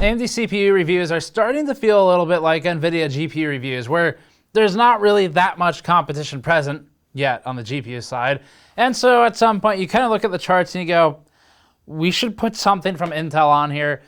AMD CPU reviews are starting to feel a little bit like NVIDIA GPU reviews, where there's not really that much competition present yet on the GPU side. And so at some point you kind of look at the charts and you go, we should put something from Intel on here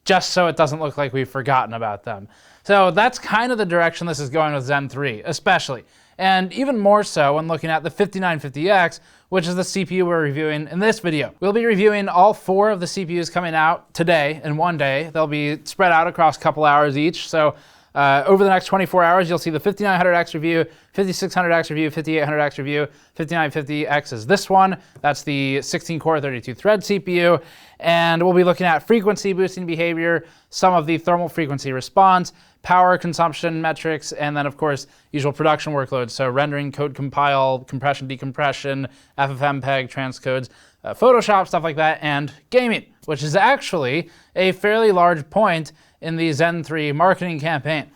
just so it doesn't look like we've forgotten about them. So that's kind of the direction this is going with Zen 3, especially. And even more so when looking at the 5950X, which is the CPU we're reviewing in this video. We'll be reviewing all 4 of the CPUs coming out today in one day. They'll be spread out across a couple hours each. So over the next 24 hours, you'll see the 5900X review, 5600X review, 5800X review, 5950X is this one. That's the 16-core, 32-thread CPU. And we'll be looking at frequency boosting behavior, some of the thermal frequency response, power consumption metrics, and then, of course, usual production workloads. So rendering, code compile, compression, decompression, FFMPEG, transcodes, Photoshop, stuff like that, and gaming, which is actually a fairly large point in the Zen 3 marketing campaign.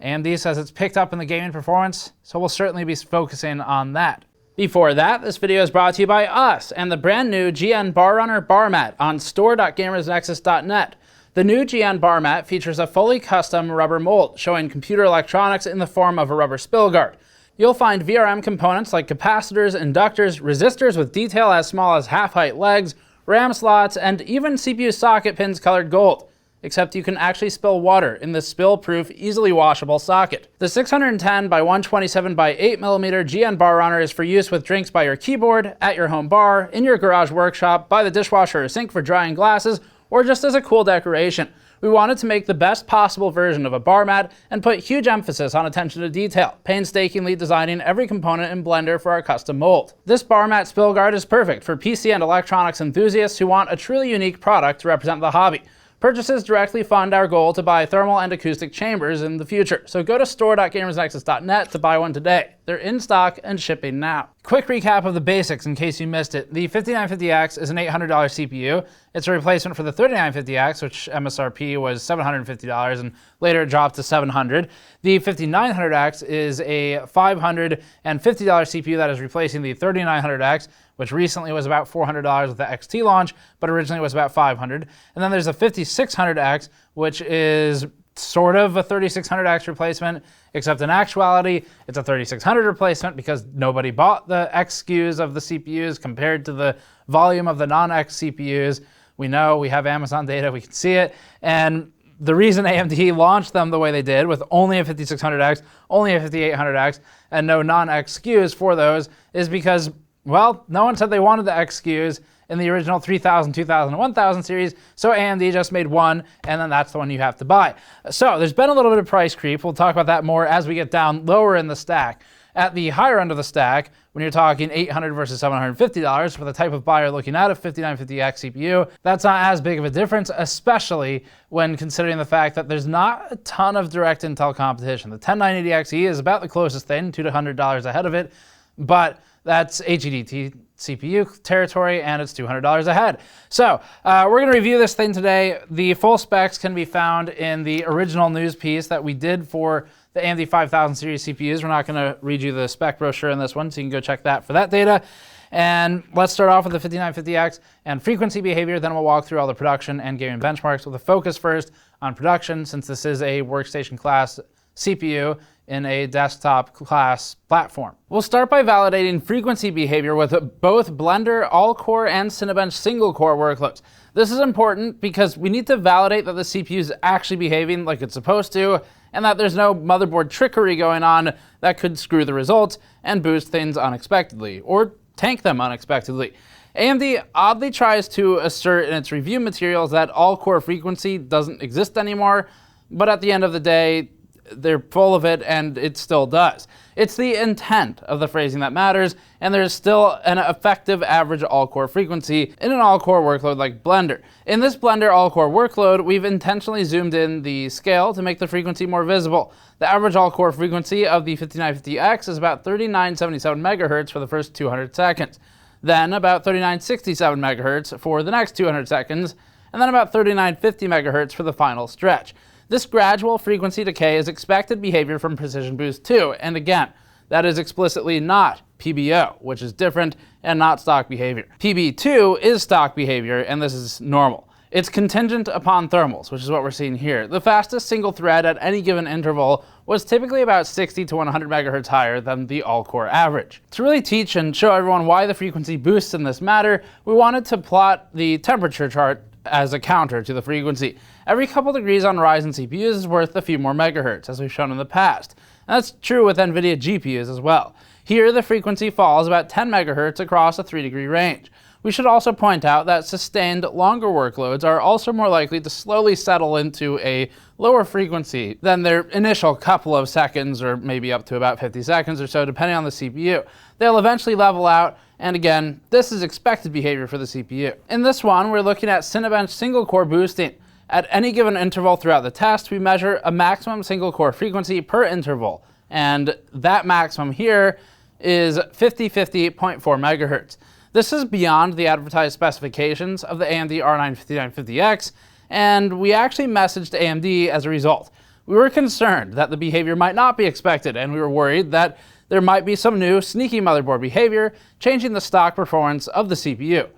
AMD says it's picked up in the gaming performance, so we'll certainly be focusing on that. Before that, this video is brought to you by us and the brand new GN Bar Runner bar mat on store.gamersnexus.net. The new GN bar mat features a fully custom rubber mold showing computer electronics in the form of a rubber spill guard. You'll find VRM components like capacitors, inductors, resistors with detail as small as half-height legs, RAM slots, and even CPU socket pins colored gold. Except you can actually spill water in this spill-proof, easily washable socket. The 610 by 127 by 8mm GN Bar Runner is for use with drinks by your keyboard, at your home bar, in your garage workshop, by the dishwasher or sink for drying glasses, or just as a cool decoration. We wanted to make the best possible version of a bar mat and put huge emphasis on attention to detail, painstakingly designing every component in Blender for our custom mold. This bar mat spill guard is perfect for PC and electronics enthusiasts who want a truly unique product to represent the hobby. Purchases directly fund our goal to buy thermal and acoustic chambers in the future, so go to store.gamersnexus.net to buy one today. They're in stock and shipping now. Quick recap of the basics in case you missed it. The 5950X is an $800 CPU. It's a replacement for the 3950X, which MSRP was $750 and later it dropped to $700. The 5900X is a $550 CPU that is replacing the 3900X, which recently was about $400 with the XT launch, but originally was about $500. And then there's a 5600X, which is sort of a 3600X replacement, except in actuality, it's a 3600 replacement because nobody bought the X SKUs of the CPUs compared to the volume of the non-X CPUs. We know, we have Amazon data, we can see it. And the reason AMD launched them the way they did, with only a 5600X, only a 5800X, and no non-X SKUs for those, is because, well, no one said they wanted the X SKUs in the original 3000, 2000, and 1000 series, so AMD just made one, and then that's the one you have to buy. So there's been a little bit of price creep. We'll talk about that more as we get down lower in the stack. At the higher end of the stack, when you're talking $800 versus $750 for the type of buyer looking at a 5950X CPU, that's not as big of a difference, especially when considering the fact that there's not a ton of direct Intel competition. The 10980XE is about the closest thing, $200 to $100 ahead of it, but that's HEDT CPU territory, and it's $200 ahead. So we're going to review this thing today. The full specs can be found in the original news piece that we did for the AMD 5000 series CPUs. We're not going to read you the spec brochure in this one, so you can go check that for that data. And let's start off with the 5950X and frequency behavior, then we'll walk through all the production and gaming benchmarks with a focus first on production, since this is a workstation class CPU in a desktop class platform. We'll start by validating frequency behavior with both Blender all-core and Cinebench single-core workloads. This is important because we need to validate that the CPU is actually behaving like it's supposed to, and that there's no motherboard trickery going on that could screw the results and boost things unexpectedly, or tank them unexpectedly. AMD oddly tries to assert in its review materials that all-core frequency doesn't exist anymore, but at the end of the day, they're full of it, and it still does. It's the intent of the phrasing that matters, and there's still an effective average all-core frequency in an all-core workload like Blender. In this Blender all-core workload, we've intentionally zoomed in the scale to make the frequency more visible. The average all-core frequency of the 5950X is about 3977 megahertz for the first 200 seconds, then about 3967 megahertz for the next 200 seconds, and then about 3950 megahertz for the final stretch. This gradual frequency decay is expected behavior from Precision Boost 2, and again, that is explicitly not PBO, which is different and not stock behavior. PB2 is stock behavior, and this is normal. It's contingent upon thermals, which is what we're seeing here. The fastest single thread at any given interval was typically about 60 to 100 megahertz higher than the all-core average. To really teach and show everyone why the frequency boosts in this matter, we wanted to plot the temperature chart as a counter to the frequency. Every couple degrees on Ryzen CPUs is worth a few more megahertz, as we've shown in the past. And that's true with NVIDIA GPUs as well. Here, the frequency falls about 10 megahertz across a 3-degree range. We should also point out that sustained longer workloads are also more likely to slowly settle into a lower frequency than their initial couple of seconds, or maybe up to about 50 seconds or so, depending on the CPU. They'll eventually level out, and again, this is expected behavior for the CPU. In this one, we're looking at Cinebench single-core boosting. At any given interval throughout the test, we measure a maximum single-core frequency per interval, and that maximum here is 5050.4 megahertz. This is beyond the advertised specifications of the AMD R9 5950X, and we actually messaged AMD as a result. We were concerned that the behavior might not be expected, and we were worried that there might be some new sneaky motherboard behavior changing the stock performance of the CPU.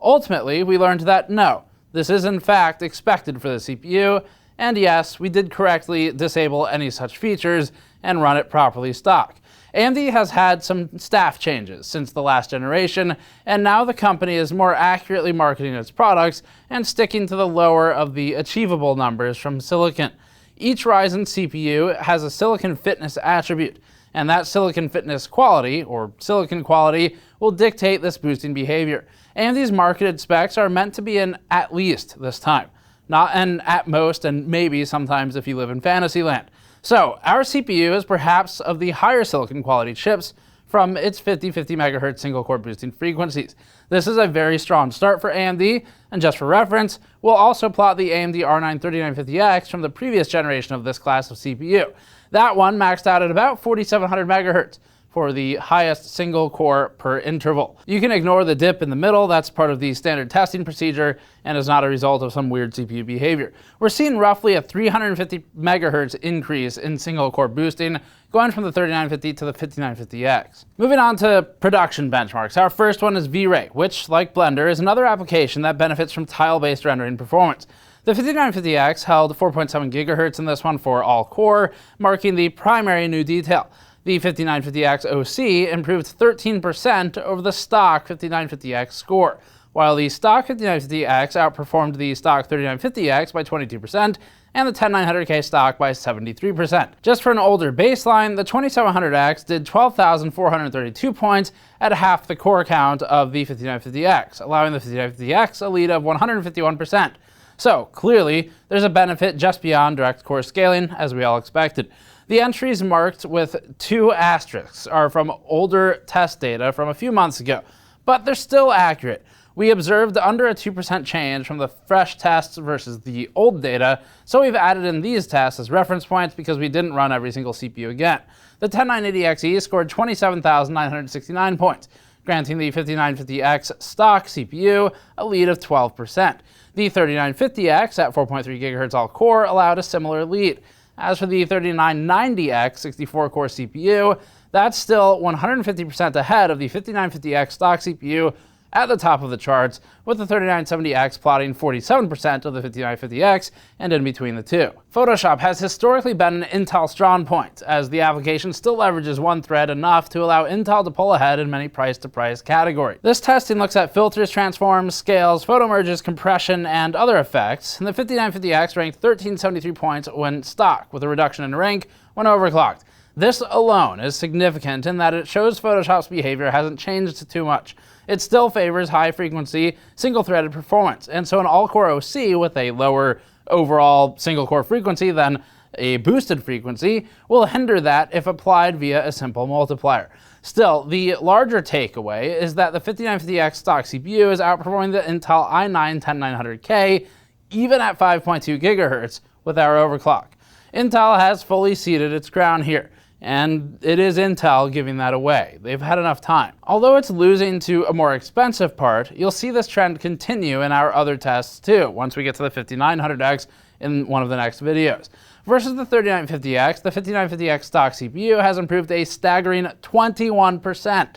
Ultimately, we learned that no, this is in fact expected for the CPU, and yes, we did correctly disable any such features and run it properly stock. AMD has had some staff changes since the last generation, and now the company is more accurately marketing its products and sticking to the lower of the achievable numbers from silicon. Each Ryzen CPU has a silicon fitness attribute, and that silicon fitness quality, or silicon quality, will dictate this boosting behavior. AMD's marketed specs are meant to be an at least this time, not an at most and maybe sometimes if you live in fantasy land. So, our CPU is perhaps of the higher silicon quality chips from its 5050 MHz single-core boosting frequencies. This is a very strong start for AMD, and just for reference, we'll also plot the AMD R9 3950X from the previous generation of this class of CPU. That one maxed out at about 4700 MHz for the highest single core per interval. You can ignore the dip in the middle, that's part of the standard testing procedure and is not a result of some weird CPU behavior. We're seeing roughly a 350 megahertz increase in single core boosting, going from the 3950 to the 5950X. Moving on to production benchmarks. Our first one is V-Ray, which, like Blender, is another application that benefits from tile-based rendering performance. The 5950X held 4.7 gigahertz in this one for all core, marking the primary new detail. The 5950X OC improved 13% over the stock 5950X score, while the stock 5950X outperformed the stock 3950X by 22% and the 10900K stock by 73%. Just for an older baseline, the 2700X did 12,432 points at half the core count of the 5950X, allowing the 5950X a lead of 151%. So, clearly, there's a benefit just beyond direct core scaling, as we all expected. The entries marked with 2 asterisks are from older test data from a few months ago, but they're still accurate. We observed under a 2% change from the fresh tests versus the old data, so we've added in these tests as reference points because we didn't run every single CPU again. The 10980XE scored 27,969 points, granting the 5950X stock CPU a lead of 12%. The 3950X at 4.3 GHz all-core allowed a similar lead. As for the 3990X 64-core CPU, that's still 150% ahead of the 5950X stock CPU at the top of the charts, with the 3970X plotting 47% of the 5950X and in between the two. Photoshop has historically been an Intel strong point, as the application still leverages one thread enough to allow Intel to pull ahead in many price-to-price categories. This testing looks at filters, transforms, scales, photo merges, compression, and other effects, and the 5950X ranked 1373 points when stock, with a reduction in rank when overclocked. This alone is significant in that it shows Photoshop's behavior hasn't changed too much. It still favors high-frequency, single-threaded performance, and so an all-core OC with a lower overall single-core frequency than a boosted frequency will hinder that if applied via a simple multiplier. Still, the larger takeaway is that the 5950X stock CPU is outperforming the Intel i9 10900K even at 5.2 GHz with our overclock. Intel has fully ceded its crown here, and it is Intel giving that away. They've had enough time. Although it's losing to a more expensive part, you'll see this trend continue in our other tests too, once we get to the 5900X in one of the next videos. Versus the 3950X, the 5950X stock CPU has improved a staggering 21%.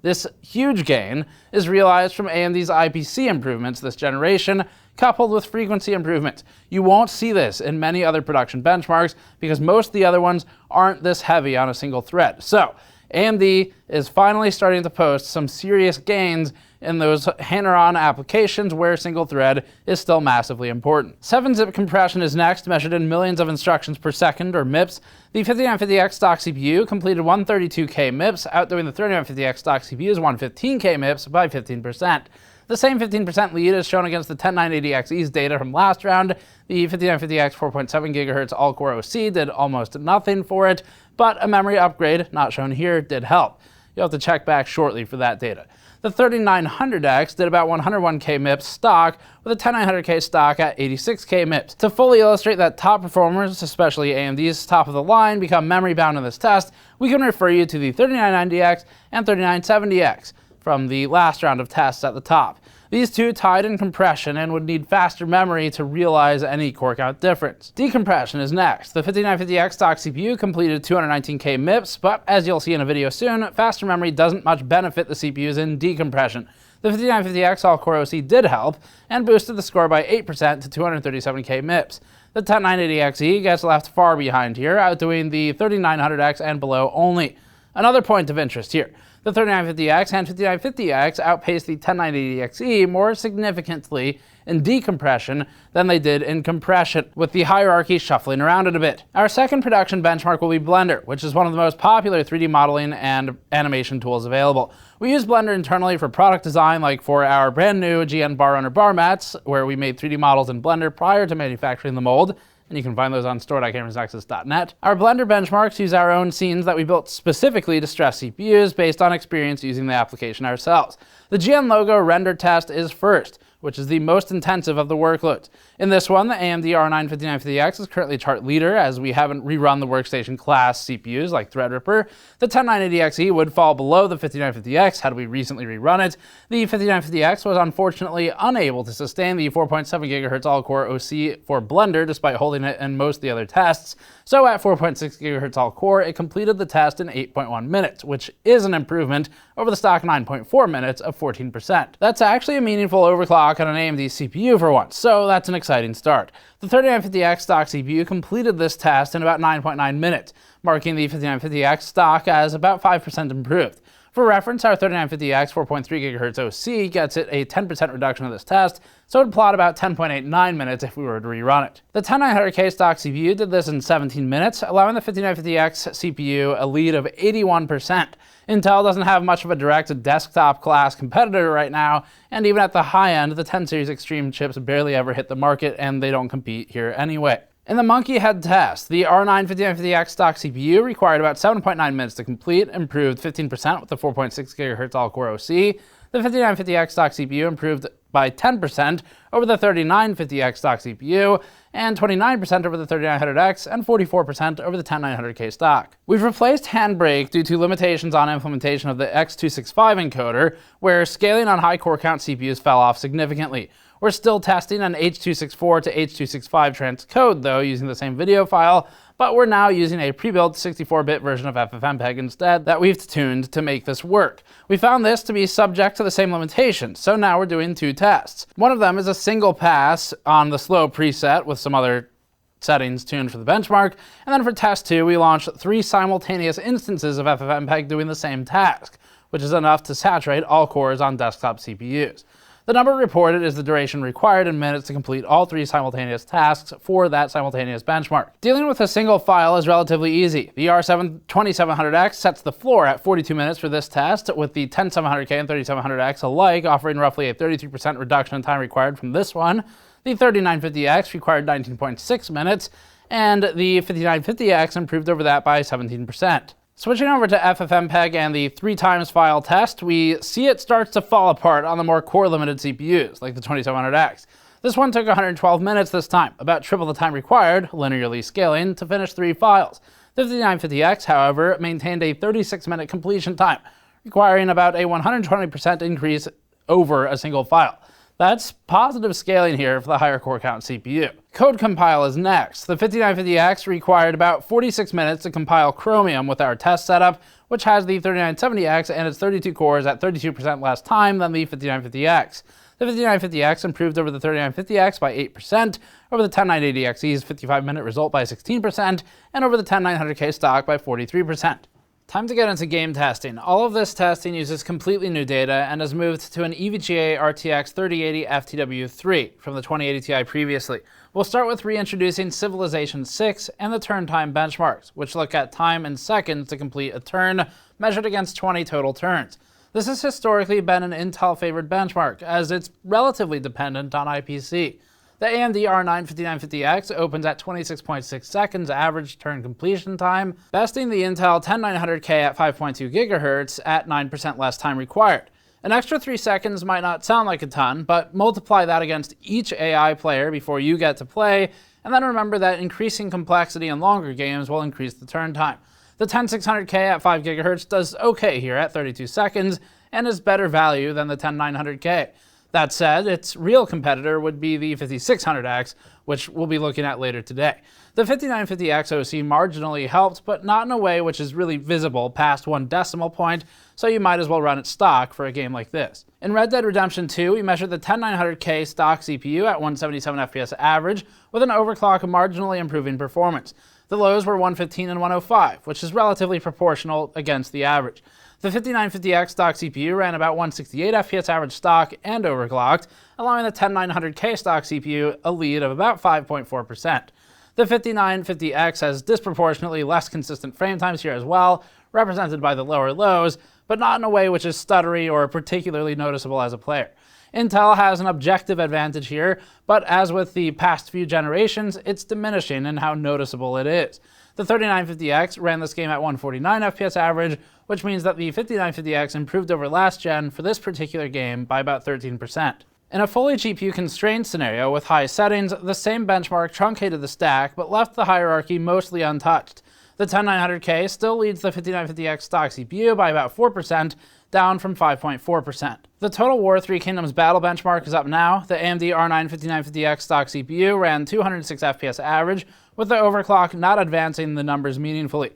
This huge gain is realized from AMD's IPC improvements this generation, coupled with frequency improvements. You won't see this in many other production benchmarks because most of the other ones aren't this heavy on a single thread. So AMD is finally starting to post some serious gains in those hand-on applications where single thread is still massively important. 7-zip compression is next, measured in millions of instructions per second, or MIPS. The 5950X stock CPU completed 132K MIPS, outdoing the 3950X stock CPU's 115K MIPS by 15%. The same 15% lead is shown against the 10980Xe's data from last round. The 5950X 4.7 GHz all-core OC did almost nothing for it, but a memory upgrade, not shown here, did help. You'll have to check back shortly for that data. The 3900X did about 101K MIPS stock, with a 10900K stock at 86K MIPS. To fully illustrate that top performers, especially AMD's top of the line, become memory bound in this test, we can refer you to the 3990X and 3970X from the last round of tests at the top. These two tied in compression and would need faster memory to realize any core count difference. Decompression is next. The 5950X stock CPU completed 219K MIPS, but as you'll see in a video soon, faster memory doesn't much benefit the CPUs in decompression. The 5950X all-core OC did help and boosted the score by 8% to 237K MIPS. The 10980Xe gets left far behind here, outdoing the 3900X and below only. Another point of interest here. The 3950X and 5950X outpaced the 10980Xe more significantly in decompression than they did in compression, with the hierarchy shuffling around it a bit. Our second production benchmark will be Blender, which is one of the most popular 3D modeling and animation tools available. We use Blender internally for product design, like for our brand new GN bar runner bar mats, where we made 3D models in Blender prior to manufacturing the mold, and you can find those on store.gamersnexus.net. Our Blender benchmarks use our own scenes that we built specifically to stress CPUs based on experience using the application ourselves. The GN logo render test is first, which is the most intensive of the workloads. In this one, the AMD R9 5950X is currently chart leader, as we haven't rerun the Workstation class CPUs like Threadripper. The 10980Xe would fall below the 5950X had we recently rerun it. The 5950X was unfortunately unable to sustain the 4.7 GHz all-core OC for Blender despite holding it in most of the other tests. So at 4.6 GHz all-core, it completed the test in 8.1 minutes, which is an improvement over the stock 9.4 minutes of 14%. That's actually a meaningful overclock on an AMD CPU for once, so that's an exciting start. The 3950X stock CPU completed this test in about 9.9 minutes, marking the 5950X stock as about 5% improved. For reference, our 3950X 4.3 GHz OC gets it a 10% reduction of this test, so it would plot about 10.89 minutes if we were to rerun it. The 10900K stock CPU did this in 17 minutes, allowing the 5950X CPU a lead of 81%. Intel doesn't have much of a direct desktop class competitor right now, and even at the high end, the 10 series Extreme chips barely ever hit the market, and they don't compete here anyway. In the monkey head test, the R9 5950X stock CPU required about 7.9 minutes to complete, improved 15% with the 4.6 GHz all-core OC. The 5950X stock CPU improved by 10% over the 3950X stock CPU, and 29% over the 3900X, and 44% over the 10900K stock. We've replaced Handbrake due to limitations on implementation of the X265 encoder, where scaling on high core count CPUs fell off significantly. We're still testing an H.264 to H.265 transcode, though, using the same video file, but we're now using a pre-built 64-bit version of FFMPEG instead that we've tuned to make this work. We found this to be subject to the same limitations, so now we're doing two tests. One of them is a single pass on the slow preset with some other settings tuned for the benchmark, and then for test 2, we launched 3 simultaneous instances of FFmpeg doing the same task, which is enough to saturate all cores on desktop CPUs. The number reported is the duration required in minutes to complete all 3 simultaneous tasks for that simultaneous benchmark. Dealing with a single file is relatively easy. The R7 2700X sets the floor at 42 minutes for this test, with the 10700K and 3700X alike offering roughly a 33% reduction in time required from this one. The 3950X required 19.6 minutes, and the 5950X improved over that by 17%. Switching over to FFmpeg and the 3x file test, we see it starts to fall apart on the more core-limited CPUs, like the 2700X. This one took 112 minutes this time, about triple the time required, linearly scaling, to finish 3 files. The 5950X, however, maintained a 36-minute completion time, requiring about a 120% increase over a single file. That's positive scaling here for the higher core count CPU. Code compile is next. The 5950X required about 46 minutes to compile Chromium with our test setup, which has the 3970X and its 32 cores at 32% less time than the 5950X. The 5950X improved over the 3950X by 8%, over the 10980XE's 55-minute result by 16%, and over the 10900K stock by 43%. Time to get into game testing. All of this testing uses completely new data and has moved to an EVGA RTX 3080 FTW3 from the 2080 Ti previously. We'll start with reintroducing Civilization 6 and the turn time benchmarks, which look at time in seconds to complete a turn, measured against 20 total turns. This has historically been an Intel-favored benchmark, as it's relatively dependent on IPC. The AMD R9 5950X opens at 26.6 seconds average turn completion time, besting the Intel 10900K at 5.2 GHz at 9% less time required. An extra 3 seconds might not sound like a ton, but multiply that against each AI player before you get to play, and then remember that increasing complexity in longer games will increase the turn time. The 10600K at 5 GHz does okay here at 32 seconds, and is better value than the 10900K. That said, its real competitor would be the 5600X, which we'll be looking at later today. The 5950X OC marginally helped, but not in a way which is really visible past 1 decimal point, so you might as well run it stock for a game like this. In Red Dead Redemption 2, we measured the 10900K stock CPU at 177 FPS average, with an overclock marginally improving performance. The lows were 115 and 105, which is relatively proportional against the average. The 5950X stock CPU ran about 168 FPS average stock and overclocked, allowing the 10900K stock CPU a lead of about 5.4%. The 5950X has disproportionately less consistent frame times here as well, represented by the lower lows, but not in a way which is stuttery or particularly noticeable as a player. Intel has an objective advantage here, but as with the past few generations, it's diminishing in how noticeable it is. The 3950X ran this game at 149 FPS average, which means that the 5950X improved over last gen for this particular game by about 13%. In a fully GPU-constrained scenario with high settings, the same benchmark truncated the stack, but left the hierarchy mostly untouched. The 10900K still leads the 5950X stock CPU by about 4%, down from 5.4%. The Total War Three Kingdoms battle benchmark is up now. The AMD R9 5950X stock CPU ran 206 FPS average, with the overclock not advancing the numbers meaningfully.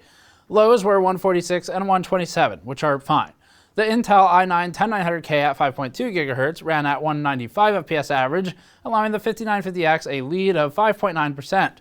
Lows were 146 and 127, which are fine. The Intel i9 10900K at 5.2 GHz ran at 195 FPS average, allowing the 5950X a lead of 5.9%.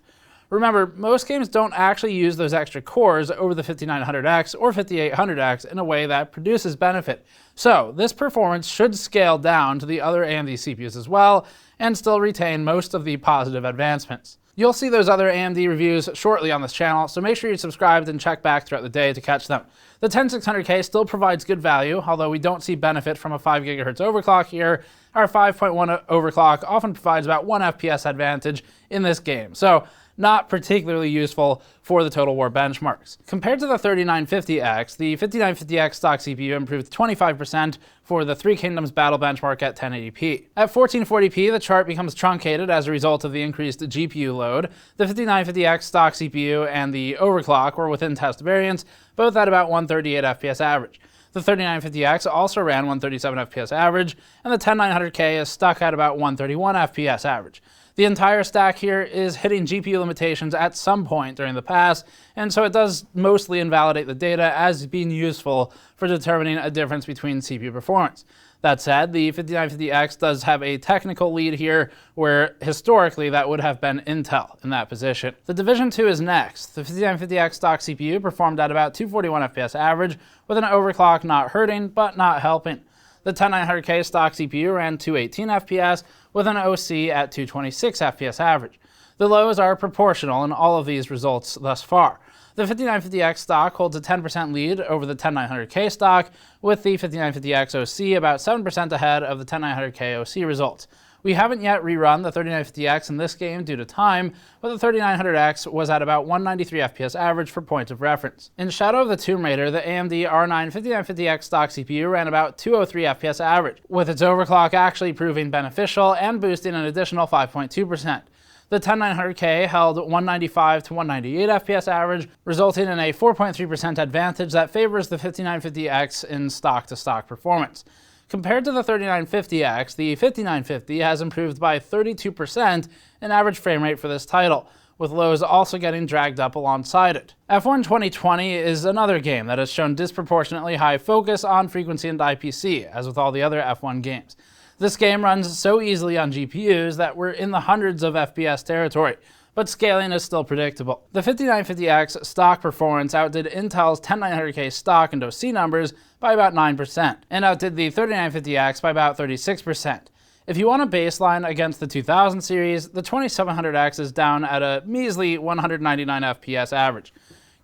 Remember, most games don't actually use those extra cores over the 5900X or 5800X in a way that produces benefit. So this performance should scale down to the other AMD CPUs as well, and still retain most of the positive advancements. You'll see those other AMD reviews shortly on this channel, so make sure you're subscribed and check back throughout the day to catch them. The 10600K still provides good value, although we don't see benefit from a 5 GHz overclock here. Our 5.1 overclock often provides about 1 FPS advantage in this game, so not particularly useful for the Total War benchmarks. Compared to the 3950X, the 5950X stock CPU improved 25% for the Three Kingdoms battle benchmark at 1080p. At 1440p, the chart becomes truncated as a result of the increased GPU load. The 5950X stock CPU and the overclock were within test variance, both at about 138 FPS average. The 3950X also ran 137 FPS average, and the 10900K is stuck at about 131 FPS average. The entire stack here is hitting GPU limitations at some point during the pass, and so it does mostly invalidate the data as being useful for determining a difference between CPU performance. That said, the 5950X does have a technical lead here, where historically that would have been Intel in that position. The Division 2 is next. The 5950X stock CPU performed at about 241 FPS average, with an overclock not hurting, but not helping. The 10900K stock CPU ran 218 FPS, with an OC at 226 FPS average. The lows are proportional in all of these results thus far. The 5950X stock holds a 10% lead over the 10900K stock, with the 5950X OC about 7% ahead of the 10900K OC results. We haven't yet rerun the 3950X in this game due to time, but the 3900X was at about 193 FPS average for point of reference. In Shadow of the Tomb Raider, the AMD R9 5950X stock CPU ran about 203 FPS average, with its overclock actually proving beneficial and boosting an additional 5.2%. The 10900K held 195 to 198 FPS average, resulting in a 4.3% advantage that favors the 5950X in stock-to-stock performance. Compared to the 3950X, the 5950 has improved by 32% in average frame rate for this title, with lows also getting dragged up alongside it. F1 2020 is another game that has shown disproportionately high focus on frequency and IPC, as with all the other F1 games. This game runs so easily on GPUs that we're in the hundreds of FPS territory, but scaling is still predictable. The 5950X stock performance outdid Intel's 10900K stock and OC numbers by about 9%, and outdid the 3950X by about 36%. If you want a baseline against the 2000 series, the 2700X is down at a measly 199 FPS average.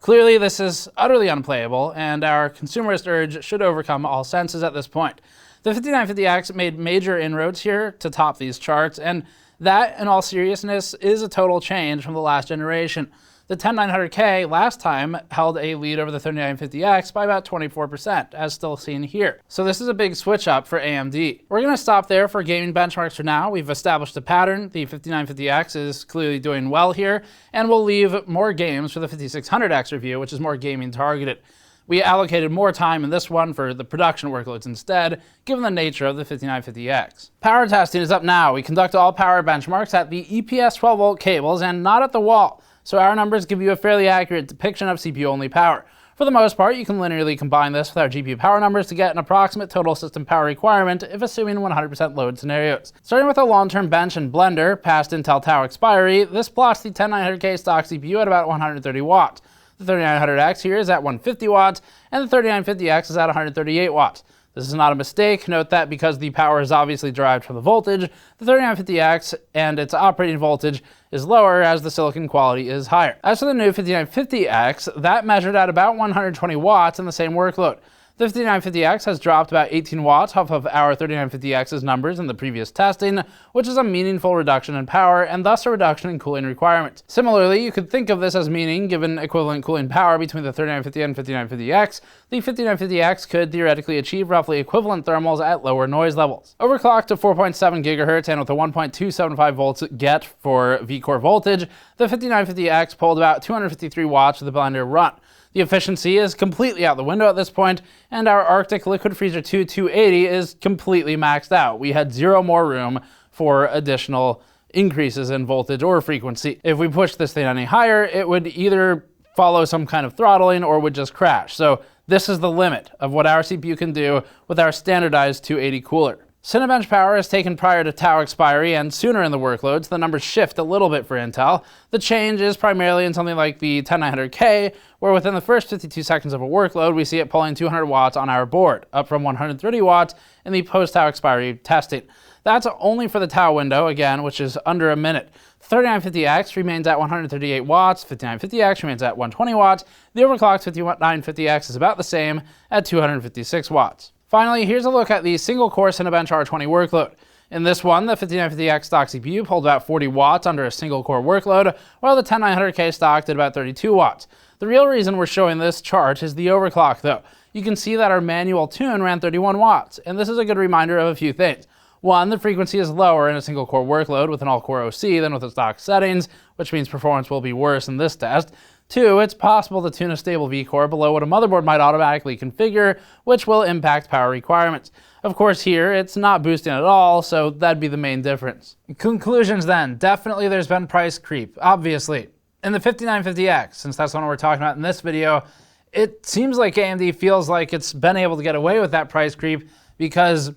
Clearly, this is utterly unplayable, and our consumerist urge should overcome all senses at this point. The 5950X made major inroads here to top these charts, and that, in all seriousness, is a total change from the last generation. The 10900K last time held a lead over the 3950X by about 24%, as still seen here. So this is a big switch up for AMD. We're going to stop there for gaming benchmarks for now. We've established a pattern. The 5950X is clearly doing well here, and we'll leave more games for the 5600X review, which is more gaming targeted. We allocated more time in this one for the production workloads instead, given the nature of the 5950X. Power testing is up now. We conduct all power benchmarks at the EPS 12-volt cables and not at the wall, so our numbers give you a fairly accurate depiction of CPU-only power. For the most part, you can linearly combine this with our GPU power numbers to get an approximate total system power requirement if assuming 100% load scenarios. Starting with a long-term bench and blender past Intel Tau expiry, this plots the 10900K stock CPU at about 130 watts. The 3900X here is at 150 watts, and the 3950X is at 138 watts. This is not a mistake. Note that because the power is obviously derived from the voltage, the 3950X and its operating voltage is lower as the silicon quality is higher. As for the new 5950X, that measured at about 120 watts in the same workload. The 5950X has dropped about 18 watts off of our 3950X's numbers in the previous testing, which is a meaningful reduction in power and thus a reduction in cooling requirements. Similarly, you could think of this as meaning, given equivalent cooling power between the 3950 and 5950X, the 5950X could theoretically achieve roughly equivalent thermals at lower noise levels. Overclocked to 4.7 GHz and with a 1.275 volts get for V-core voltage, the 5950X pulled about 253 watts of the blender run. The efficiency is completely out the window at this point, and our Arctic Liquid Freezer 2 280 is completely maxed out. We had zero more room for additional increases in voltage or frequency. If we pushed this thing any higher, it would either follow some kind of throttling or would just crash. So this is the limit of what our CPU can do with our standardized 280 cooler. Cinebench power is taken prior to Tau expiry and sooner in the workloads. The numbers shift a little bit for Intel. The change is primarily in something like the 10900K, where within the first 52 seconds of a workload, we see it pulling 200 watts on our board, up from 130 watts in the post-Tau expiry testing. That's only for the Tau window, again, which is under a minute. 3950X remains at 138 watts, 5950X remains at 120 watts, the overclocked 5950X is about the same at 256 watts. Finally, here's a look at the single-core Cinebench R20 workload. In this one, the 5950X stock CPU pulled about 40 watts under a single-core workload, while the 10900K stock did about 32 watts. The real reason we're showing this chart is the overclock, though. You can see that our manual tune ran 31 watts, and this is a good reminder of a few things. One, the frequency is lower in a single-core workload with an all-core OC than with the stock settings, which means performance will be worse in this test. Two, it's possible to tune a stable V-core below what a motherboard might automatically configure, which will impact power requirements. Of course here, it's not boosting at all, so that'd be the main difference. Conclusions then. Definitely there's been price creep, obviously. In the 5950X, since that's the one we're talking about in this video, it seems like AMD feels like it's been able to get away with that price creep because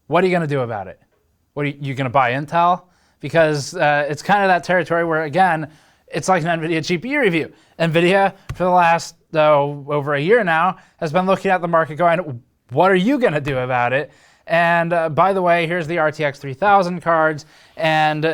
what are you going to do about it? What are you going to buy Intel? Because it's kind of that territory where, again, it's like an NVIDIA GPU review. NVIDIA, for the last over a year now, has been looking at the market going, what are you going to do about it? And by the way, here's the RTX 3000 cards. And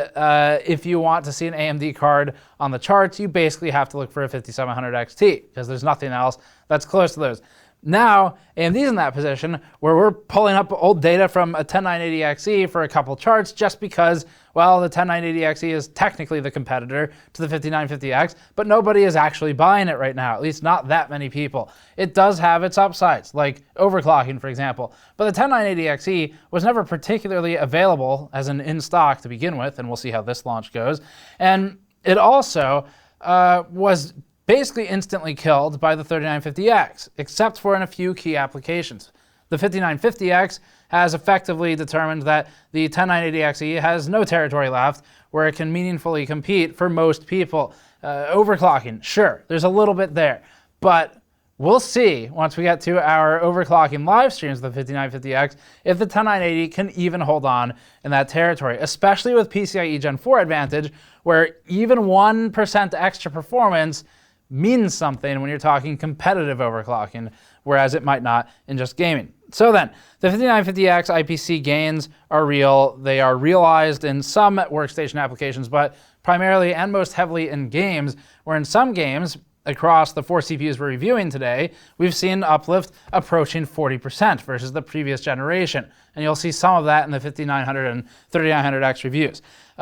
if you want to see an AMD card on the charts, you basically have to look for a 5700 XT because there's nothing else that's close to those. Now, AMD's in that position where we're pulling up old data from a 10980XE for a couple charts just because, well, the 10980XE is technically the competitor to the 5950X, but nobody is actually buying it right now, at least not that many people. It does have its upsides, like overclocking, for example, but the 10980XE was never particularly available as an in-stock to begin with, and we'll see how this launch goes. And it also was basically instantly killed by the 3950X, except for in a few key applications. The 5950X has effectively determined that the 10980XE has no territory left where it can meaningfully compete for most people. Overclocking, sure, there's a little bit there, but we'll see once we get to our overclocking live streams of the 5950X if the 10980 can even hold on in that territory, especially with PCIe Gen 4 advantage, where even 1% extra performance means something when you're talking competitive overclocking, whereas it might not in just gaming. So then, the 5950X IPC gains are real. They are realized in some workstation applications, but primarily and most heavily in games, where in some games, across the 4 CPUs we're reviewing today, we've seen uplift approaching 40% versus the previous generation. And you'll see some of that in the 5900 and 3900X reviews.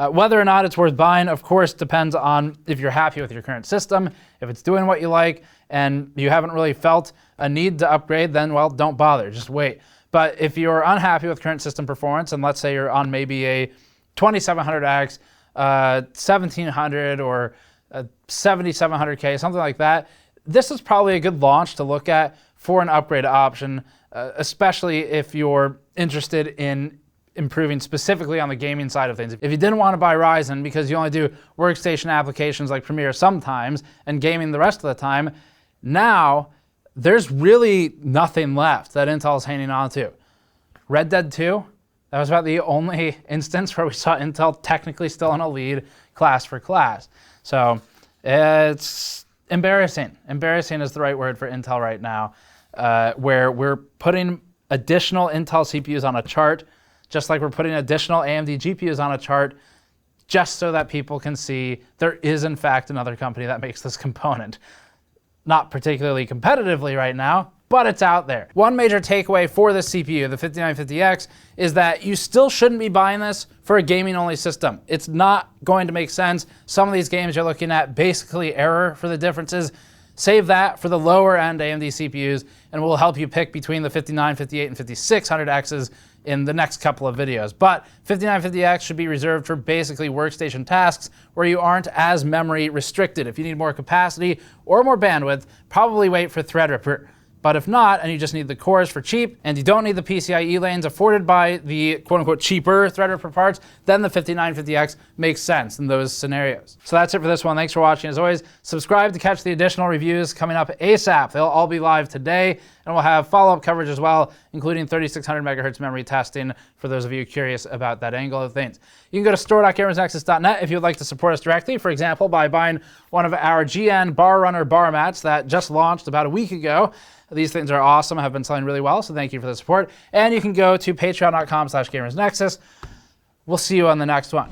Whether or not it's worth buying, of course, depends on if you're happy with your current system. If it's doing what you like and you haven't really felt a need to upgrade, then, well, don't bother, just wait. But if you're unhappy with current system performance, and let's say you're on maybe a 2700X, 1700 or 7700K, something like that, this is probably a good launch to look at for an upgrade option, especially if you're interested in improving specifically on the gaming side of things. If you didn't want to buy Ryzen because you only do workstation applications like Premiere sometimes and gaming the rest of the time, now there's really nothing left that Intel's hanging on to. Red Dead 2, that was about the only instance where we saw Intel technically still in a lead class for class. So it's embarrassing. Embarrassing is the right word for Intel right now, where we're putting additional Intel CPUs on a chart, just like we're putting additional AMD GPUs on a chart, just so that people can see there is in fact another company that makes this component. Not particularly competitively right now, but it's out there. One major takeaway for this CPU, the 5950X, is that you still shouldn't be buying this for a gaming-only system. It's not going to make sense. Some of these games you're looking at basically error for the differences. Save that for the lower-end AMD CPUs, and we'll help you pick between the 59, 58, and 5600Xs in the next couple of videos. But 5950X should be reserved for basically workstation tasks where you aren't as memory restricted. If you need more capacity or more bandwidth, probably wait for Threadripper. But if not, and you just need the cores for cheap, and you don't need the PCIe lanes afforded by the quote-unquote cheaper Threadripper parts, then the 5950X makes sense in those scenarios. So that's it for this one. Thanks for watching. As always, subscribe to catch the additional reviews coming up ASAP. They'll all be live today, and we'll have follow-up coverage as well, including 3600 megahertz memory testing for those of you curious about that angle of things. You can go to store.gamersnexus.net if you would like to support us directly, for example, by buying one of our GN Bar Runner bar mats that just launched about a week ago. These things are awesome, have been selling really well, so thank you for the support. And you can go to patreon.com/gamersnexus. We'll see you on the next one.